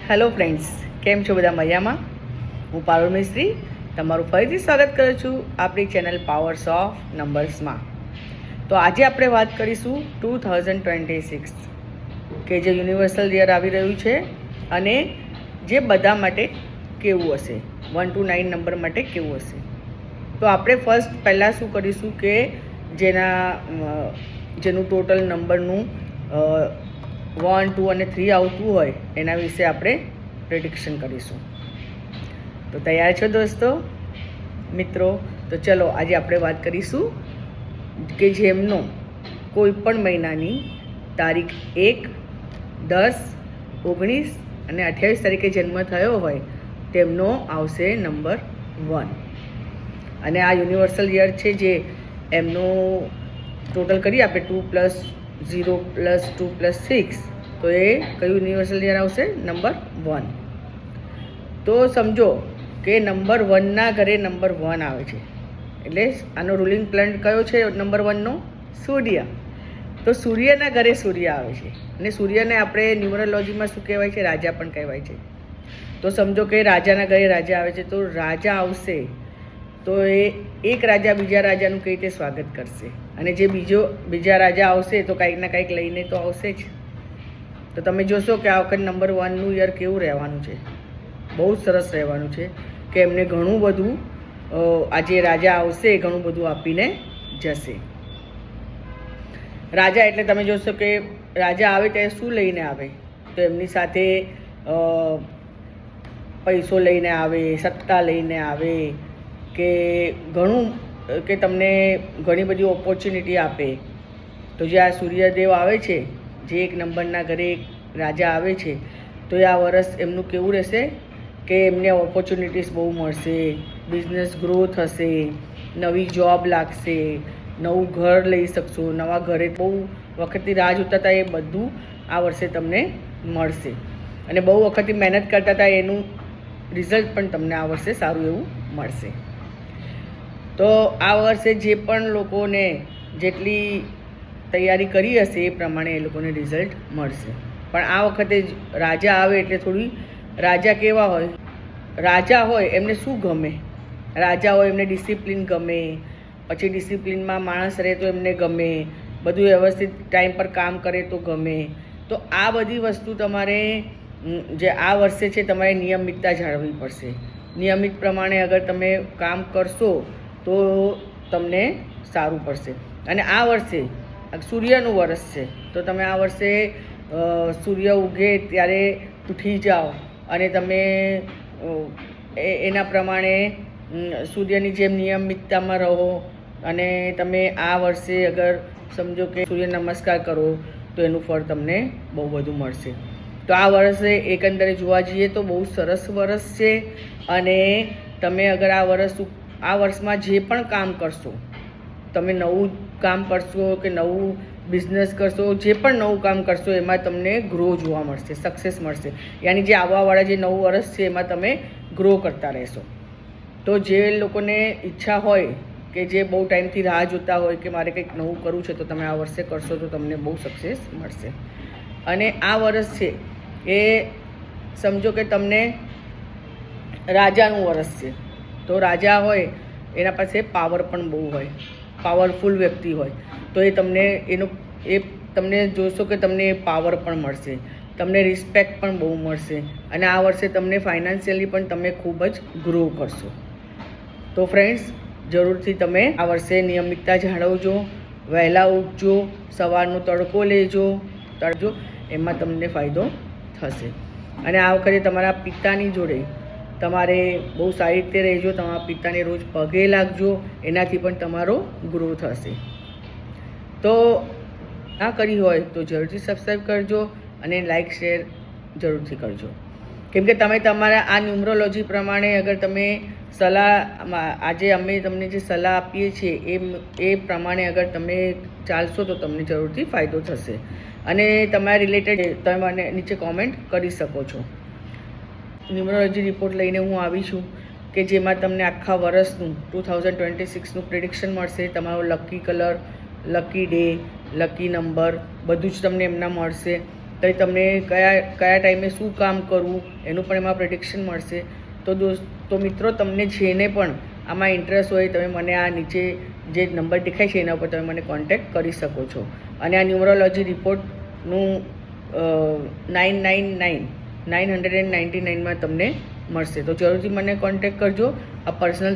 Hello friends, કેમ છો બધા? મજામાં? હું પારુલ મિસ્ત્રી તમારું ફરીથી સ્વાગત કરું છું આપણી ચેનલ પાવર્સ ઓફ નંબર્સમાં. તો આજે આપણે વાત કરીશું 2026 કે જે યુનિવર્સલ યર આવી રહ્યું છે અને જે બધા માટે કેવું હશે, 1 to 9 નંબર માટે કેવું હશે. તો આપણે પહેલાં શું કરીશું કે જેનું ટોટલ નંબરનું 1, 2 અને 3 આવતું હોય એના વિશે આપણે પ્રેડિક્શન કરીશું. તો તૈયાર છો દોસ્તો, મિત્રો? તો ચલો આજે આપણે વાત કરીશું કે જેમનો કોઈ પણ મહિનાની તારીખ 1, 10, 19 અને 28 તારીખે જન્મ થયો હોય તેમનો આવશે નંબર 1. અને આ યુનિવર્સલ યર છે જે એમનો ટોટલ કરી આપે 2 + 0 + 2 + 6, તો એ કયું યુનિવર્સલ યર આવશે? નંબર 1. તો સમજો કે નંબર 1ના ઘરે નંબર 1 આવે છે, એટલે આનો રૂલિંગ પ્લાનેટ કયો છે નંબર 1નો? સૂર્ય. તો સૂર્યના ઘરે સૂર્ય આવે છે અને સૂર્યને આપણે ન્યુમરોલોજીમાં શું કહેવાય છે? રાજા પણ કહેવાય છે. તો સમજો કે રાજાના ઘરે રાજા આવે છે, તો રાજા આવશે તો એ એક રાજા બીજા રાજાનું કઈ રીતે સ્વાગત કરશે, અને જે બીજા રાજા આવશે તો કંઈક ના કંઈક લઈને તો આવશે જ. તો તમે જોશો કે આ વખત નંબર 1નું યર કેવું રહેવાનું છે. બહુ જ સરસ રહેવાનું છે કે એમને ઘણું બધું આજે રાજા આવશે ઘણું બધું આપીને જશે. રાજા એટલે તમે જોશો કે રાજા આવે ત્યારે શું લઈને આવે? તો એમની સાથે પૈસો લઈને આવે, સત્તા લઈને આવે, કે ઘણું કે તમને ઘણી બધી ઓપોર્ચ્યુનિટી આપે. તો જે આ સૂર્યદેવ આવે છે, જે એક નંબરના ઘરે એક રાજા આવે છે, તો આ વર્ષ એમનું કેવું રહેશે કે એમને ઓપોર્ચ્યુનિટીઝ બહુ મળશે, બિઝનેસ ગ્રો થશે, નવી જોબ લાગશે, નવું ઘર લઈ શકશો, નવા ઘરે બહુ વખતથી રાહ જોતા હતા એ બધું આ વર્ષે તમને મળશે. અને બહુ વખતથી મહેનત કરતા હતા એનું રિઝલ્ટ પણ તમને આ વર્ષે સારું એવું મળશે. તો આ વર્ષે જે પણ લોકોને જેટલી તૈયારી કરી હશે એ પ્રમાણે એ લોકોને રિઝલ્ટ મળશે. પણ આ વખતે રાજા આવે એટલે થોડી, રાજા કેવા હોય? રાજા હોય એમને શું ગમે? રાજા હોય એમને ડિસિપ્લિન ગમે, પછી ડિસિપ્લિનમાં માણસ રહે તો એમને ગમે, બધું વ્યવસ્થિત ટાઈમ પર કામ કરે તો ગમે. તો આ બધી વસ્તુ તમારે જે આ વર્ષે છે તમારે નિયમિતતા જાળવવી પડશે. નિયમિત પ્રમાણે અગર તમે કામ કરશો તો તમને સારું પડશે. અને આ વર્ષે સૂર્યનું વર્ષ છે, તો તમે આ વર્ષે સૂર્ય ઉગે ત્યારે ઉઠી જાઓ અને તમે એના પ્રમાણે સૂર્યની જેમ નિયમિતતામાં રહો. અને તમે આ વર્ષે અગર સમજો કે સૂર્ય નમસ્કાર કરો તો એનું ફળ તમને બહુ બધું મળશે. તો આ વર્ષે એકંદરે જોવા જઈએ તો બહુ સરસ વર્ષ છે. અને તમે અગર આ વર્ષમાં જે પણ કામ કરશો, તમે નવું કામ કરશો કે નવું બિઝનેસ કરશો, જે પણ નવું કામ કરશો એમાં તમને ગ્રો જોવા મળશે, સક્સેસ મળશે. યાની જે આવવાવાળા જે નવું વર્ષ છે એમાં તમે ગ્રો કરતા રહેશો. તો જે લોકોને ઈચ્છા હોય કે જે બહુ ટાઈમથી રાહ જોતા હોય કે મારે કંઈક નવું કરવું છે, તો તમે આ વર્ષે કરશો તો તમને બહુ સક્સેસ મળશે. અને આ વર્ષ છે એ સમજો કે તમને રાજાનું વર્ષ છે, તો રાજા હોય એના પાસે પાવર પણ બહુ હોય, પાવરફુલ વ્યક્તિ હોય, તો એ તમને જોશો કે તમને એ પાવર પણ મળશે, તમને રિસ્પેક્ટ પણ બહુ મળશે. અને આ વર્ષે તમને ફાઇનાન્શિયલી પણ તમે ખૂબ જ ગ્રો કરશો. તો ફ્રેન્ડ્સ, જરૂરથી તમે આ વર્ષે નિયમિતતા જાળવજો, વહેલા ઉઠજો, સવારનો તડકો લેજો, એમાં તમને ફાયદો થશે. અને આ વખતે તમારા પિતાની જોડે તમારે બહુ સારી રીતે રહેજો, તમારા પિતાને રોજ પગે લાગજો, એનાથી પણ તમારો ગ્રો થશે. તો ના કરી હોય તો જરૂરથી સબસ્ક્રાઈબ કરજો અને લાઈક શેર જરૂરથી કરજો. કેમ કે તમે તમારા આ ન્યુમરોલોજી પ્રમાણે અગર તમે આજે અમે તમને જે સલાહ આપીએ છીએ એ પ્રમાણે અગર તમે ચાલશો તો તમને જરૂરથી ફાયદો થશે. અને તમારા રિલેટેડ તમે મને નીચે કોમેન્ટ કરી શકો છો. ન્યુમરોલોજી રિપોર્ટ લઈને હું આવી છું કે જેમાં તમને આખા વર્ષનું 2026નું પ્રિડિક્શન મળશે. તમારો lucky colour, lucky day, lucky number બધું જ તમને એમના મળશે. તો એ તમને કયા ટાઈમે શું કામ કરવું એનું પણ એમાં પ્રેડિક્શન મળશે. તો મિત્રો, તમને જેને પણ આમાં ઇન્ટરેસ્ટ હોય તમે મને આ નીચે જે નંબર દેખાય છે એના ઉપર તમે મને કોન્ટેક્ટ કરી શકો છો. અને આ ન્યુમરોલોજી રિપોર્ટનું 999માં તમને મળશે. તો જરૂરથી મને કોન્ટેક્ટ કરજો. આ પર્સનલ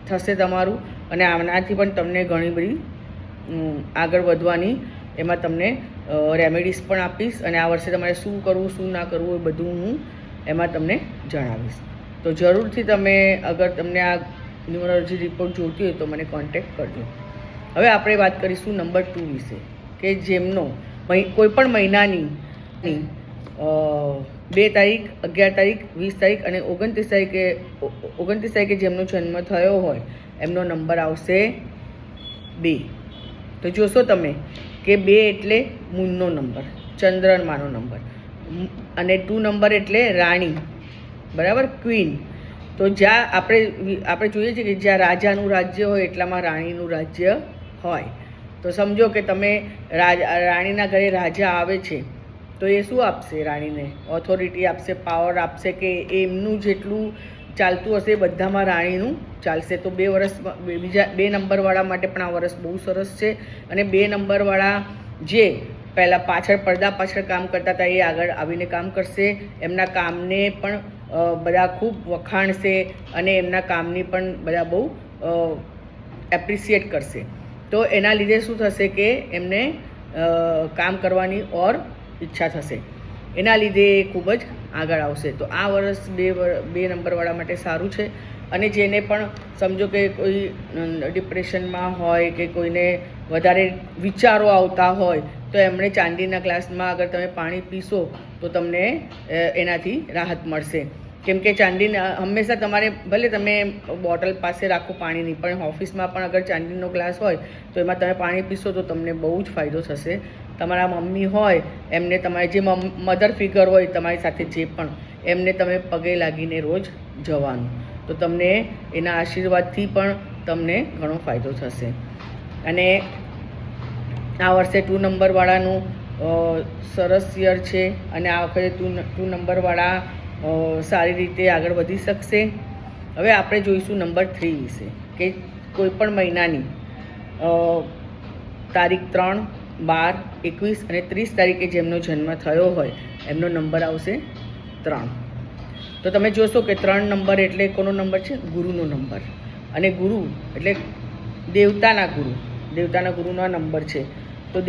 થશે તમારું, અને આનાથી પણ તમને ઘણી બધી આગળ વધવાની એમાં તમને રેમેડીઝ પણ આપીશ, અને આ વર્ષે તમારે શું કરવું શું ના કરવું એ બધું હું એમાં તમને જણાવીશ. તો જરૂરથી તમે અગર તમને આ ન્યુમરોલોજી રિપોર્ટ જોઈતી હોય તો મને કોન્ટેક્ટ કરજો. હવે આપણે વાત કરીશું નંબર 2 વિશે, કે જેમનો કોઈ પણ મહિનાની 2 તારીખ, 11 તારીખ, 20 તારીખ અને 29 તારીખે જેમનો જન્મ થયો હોય એમનો નંબર આવશે 2. તો જોશો તમે કે 2 એટલે મૂનનો નંબર, ચંદ્રમાનો નંબર, અને 2 નંબર એટલે રાણી, બરાબર, ક્વીન. તો જ્યાં આપણે જોઈએ છીએ કે જ્યાં રાજાનું રાજ્ય હોય એટલામાં રાણીનું રાજ્ય હોય. તો સમજો કે તમે રાણીના ઘરે રાજા આવે છે તો એ શું આપશે? રાણીને ઓથોરિટી આપશે, પાવર આપશે, કે એમનું જેટલું ચાલતું હશે બધામાં રાણીનું ચાલશે. તો 2 વર્ષમાં બીજા 2 નંબરવાળા માટે પણ આ વર્ષ બહુ સરસ છે. અને 2 નંબરવાળા જે પહેલાં પડદા પાછળ કામ કરતા હતા એ આગળ આવીને કામ કરશે. એમના કામને પણ બધા ખૂબ વખાણશે અને એમના કામની પણ બધા બહુ એપ્રિસિએટ કરશે. તો એના લીધે શું થશે કે એમને કામ કરવાની ઓર ઈચ્છા થશે. એના લીધે એ ખૂબ જ આગળ આવશે. તો આ વર્ષ 2 નંબરવાળા માટે સારું છે. અને જેને પણ સમજો કે કોઈ ડિપ્રેશનમાં હોય કે કોઈને વધારે વિચારો આવતા હોય તો એમણે ચાંદીના ગ્લાસમાં અગર તમે પાણી પીશો તો તમને એનાથી રાહત મળશે. કેમ કે ચાંદીના હંમેશા તમારે ભલે તમે બોટલ પાસે રાખો પાણીની, પણ ઓફિસમાં પણ અગર ચાંદીનો ગ્લાસ હોય તો એમાં તમે પાણી પીશો તો તમને બહુ જ ફાયદો થશે. તમારા મમ્મી હોય એમને, તમારે જે મધર ફિગર હોય તમારી સાથે જે પણ, એમને તમે પગે લાગીને રોજ જવાનું, તો તમને એના આશીર્વાદથી પણ તમને ઘણો ફાયદો થશે. અને આ વર્ષે 2 નંબરવાળાનું સરસ યર છે. અને આ વખતે 2 નંબરવાળા સારી રીતે આગળ વધી શકશે. હવે આપણે જોઈશું નંબર 3 વિશે, કે કોઈ પણ મહિનાની તારીખ 3, 12, 21 અને 30 તારીખે જેમનો જન્મ થયો હોય એમનો નંબર આવશે 3. તો તમે જોશો કે 3 નંબર એટલે કોનો નંબર છે? ગુરુનો નંબર. અને ગુરુ એટલે દેવતાના ગુરુનો નંબર છે. તો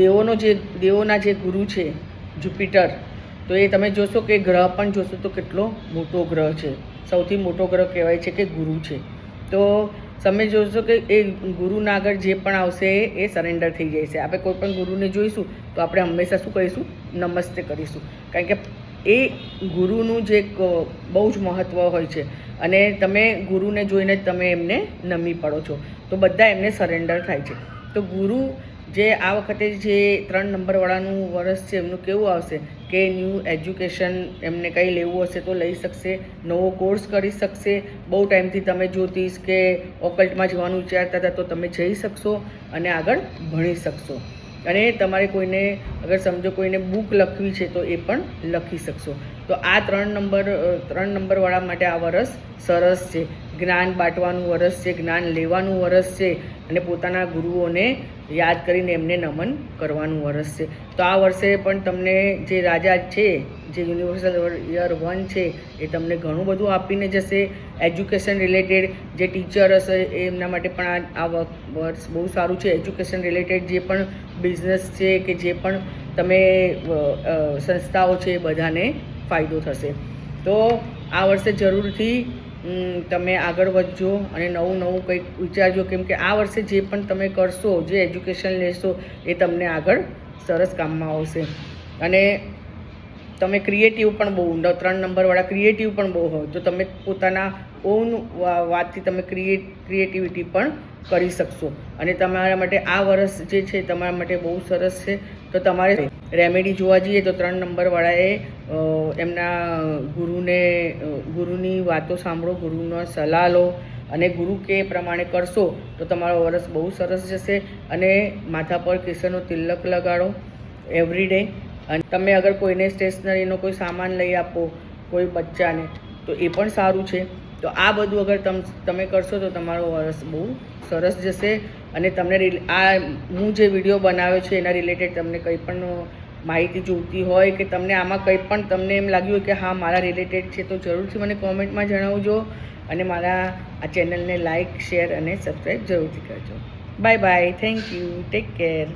દેવોના જે ગુરુ છે જુપિટર, તો એ તમે જોશો કે ગ્રહ પણ જોશો તો કેટલો મોટો ગ્રહ છે. સૌથી મોટો ગ્રહ કહેવાય છે કે ગુરુ છે. તો તમે જોશો કે એ ગુરુના આગળ જે પણ આવશે એ સરેન્ડર થઈ જાય છે. આપણે કોઈ પણ ગુરુને જોઈશું તો આપણે હંમેશા શું કહીશું? નમસ્તે કરીશું. કારણ કે એ ગુરુનું જે બહુ જ મહત્ત્વ હોય છે. અને તમે ગુરુને જોઈને જ તમે એમને નમી પડો છો. તો બધા એમને સરેન્ડર થાય છે. તો ગુરુ જે આ વખતે જે 3 નંબરવાળાનું વર્ષ છે એમનું કેવું આવશે કે ન્યૂ એજ્યુકેશન એમને કંઈ લેવું હશે તો લઈ શકશે, નવો કોર્સ કરી શકશે. બહુ ટાઈમથી તમે જ્યોતિષ કે ઓકલ્ટમાં જવાનું વિચારતા હતા તો તમે જઈ શકશો અને આગળ ભણી શકશો. અને તમારે કોઈને અગર સમજો કોઈને બુક લખવી છે તો એ પણ લખી શકશો. તો આ 3 નંબરવાળા માટે આ વર્ષ સરસ છે. જ્ઞાન બાંટવાનું વર્ષ છે, જ્ઞાન લેવાનું વર્ષ છે, અને પોતાના ગુરુઓને યાદ કરીને એમને નમન કરવાનું વર્ષ છે. તો આ વર્ષે પણ તમને જે રાજા છે, જે યુનિવર્સલ યર 1 છે, એ તમને ઘણું બધું આપીને જશે. એજ્યુકેશન રિલેટેડ જે ટીચર હશે એમના માટે પણ આ વર્ષ બહુ સારું છે. એજ્યુકેશન રિલેટેડ જે પણ બિઝનેસ છે કે જે પણ તમે સંસ્થાઓ છે એ બધાને ફાયદો થશે. તો આ વર્ષે જરૂરથી તમે આગળ વધજો અને નવું કંઈક વિચારજો. કેમ કે આ વર્ષે જે પણ તમે કરશો, જે એજ્યુકેશન લેશો એ તમને આગળ સરસ કામમાં આવશે. અને તમે ક્રિએટિવ પણ બહુ, 3 નંબરવાળા ક્રિએટિવ પણ બહુ હોય તો તમે પોતાના ઓન વાતથી તમે ક્રિએટિવિટી પણ કરી શકશો. અને તમારા માટે આ વર્ષ જે છે તમારા માટે બહુ સરસ છે. તો તમારે રેમેડી જોવા જઈએ તો 3 નંબરવાળાએ એમના ગુરુની વાતો સાંભળો, ગુરુનો સલાહ લો અને ગુરુ કે પ્રમાણે કરશો તો તમારો વર્ષ બહુ સરસ જશે. અને માથા પર કેસરનો તિલક લગાડો એવરી ડે. અને તમે અગર કોઈને સ્ટેશનરીનો કોઈ સામાન લઈ આપો કોઈ બચ્ચાને તો એ પણ સારું છે. તો આ બધું અગર તમે કરશો તો તમારો વર્ષ બહુ સરસ જશે. અને તમને આ હું જે વિડીયો બનાવ્યો છે એના રિલેટેડ તમને કંઈ પણ માહિતી જોઈતી હોય કે તમને આમાં કંઈ પણ તમને એમ લાગ્યું હોય કે હા મારા રિલેટેડ છે તો જરૂરથી મને કોમેન્ટમાં જણાવજો. અને મારા આ ચેનલને લાઇક શેર અને સબસ્ક્રાઈબ જરૂરથી કરજો. Bye bye, thank you, take care.